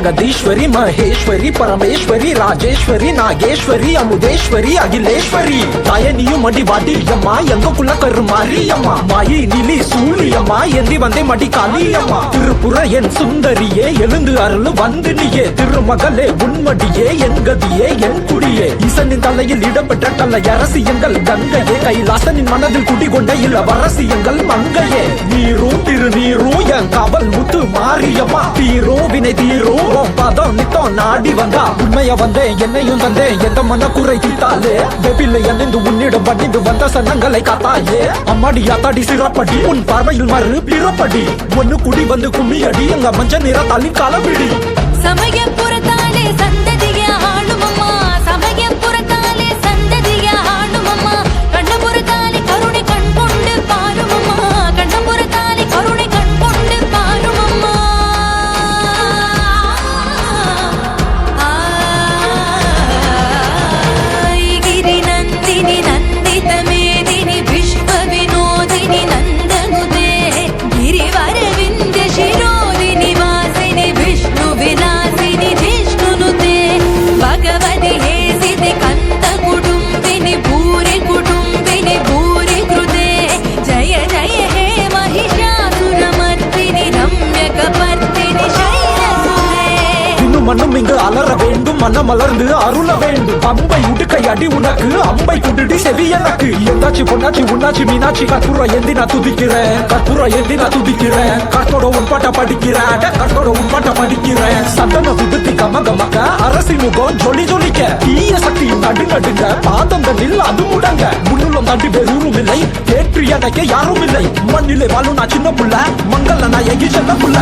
ஜெகதீஸ்வரி மகேஸ்வரி பரமேஸ்வரி ராஜேஸ்வரி நாகேஸ்வரி அமுதேஸ்வரி அகிலேஸ்வரி தயனியும் மடி வாடி அம்மா எங்கக்குள்ள கருமாரி அம்மா மாயி நிலி சூழியம்மா எந்தி வந்தே மடி காளியம்மா திருப்புற என் சுந்தரியே எழுந்து அருள் வந்து நீயே திருமகளே உன்மடியே என் கதியே என் குடியே ஈசனின் தலையில் இடம்பெற்ற கல்ல அரசியங்கள் கங்கையே கைலாசனின் மனதில் குடிகொண்ட இளவரசியங்கள் மங்கையே நீரும் திருநீரும் என் காவல் முத்து மாரியம்மா தீரும் வினை தீரும் பதம் நித்தம் நாடி வந்தா உண்மைய வந்தேன் என்னையும் தந்தேன் எந்த மன குறை தீர்த்தாலே வெப்பில்லை என்னென்று உன்னிடம் பண்ணிட்டு வந்த சன்னங்களை காத்தாயே அம்மாடி அத்தாடி சிறப்படி உன் பார்வையில் மறு பிறப்படி ஒன்னு குடி வந்து கும்மியடி எங்க மஞ்ச நிற தள்ளி காலப்பிடி சமயபுரத்தாலே சந்ததிய ஆளுமம்மா சமயபுரத்தாலே சந்ததிய ஆளுமம்மா கண்ணபுரத்தாலே கருணை கண் கொண்டு பாருமம்மா கண்ணபுரத்தாலே கருணை கண் கொண்டு பாருமம்மா கிரி நந்தினி நந்தித மேதினி விஸ்வ வினோதினி நந்தனுதே கிரிவர விந்திய ಶಿರೋದಿನಿ ವಾಸಿನಿ ವಿಷ್ಣು ವಿಲಾಸಿನಿ ಜಿಷ್ಣುನುತೆ ಭಗವತಿ ಹೇಸಿದೆ ಕಂದ ಕುಟುಂಬಿನಿ ಭೂರಿ ಕೃತೆ ಜಯ ಜಯ ಹೇ ಮಹಿಷಾಸುರಮರ್ದಿನಿ ರಮ್ಯಕಪರ್ದಿನಿ ಶೈಲಸುತೆ இன்னும் மண்ணும் இங்கு அலற வேண்டும் மனம் மலர்ந்து அருள வேண்டும் அம்பை உடுக்கை அடி உனக்கு அம்பை குடுடி செவி எனக்கு எந்தாச்சு பொன்னாச்சு உன்னாச்சு மீனாட்சி கற்பூர ஏந்தி நான் துதிக்கிறேன் கற்பூர ஏந்தி நான் துதிக்கிறேன் கற்போட உன்பாட்ட படிக்கிறேன் கற்போட உன்பாட்ட படிக்கிறேன் சந்தன விபத்தி கமகமக்க அரசி முகம் ஜொலி ஜொலிக்க தீய சக்தி நடு நடுங்க பாதம் தண்ணில் அது முடங்க முன்னுள்ளம் தாண்டி வேறூரும் இல்லை ஏற்று எனக்கு யாரும் இல்லை மண்ணிலே வாழும் நான் சின்ன புள்ள மங்கள நான் எங்கி செல்ல புள்ள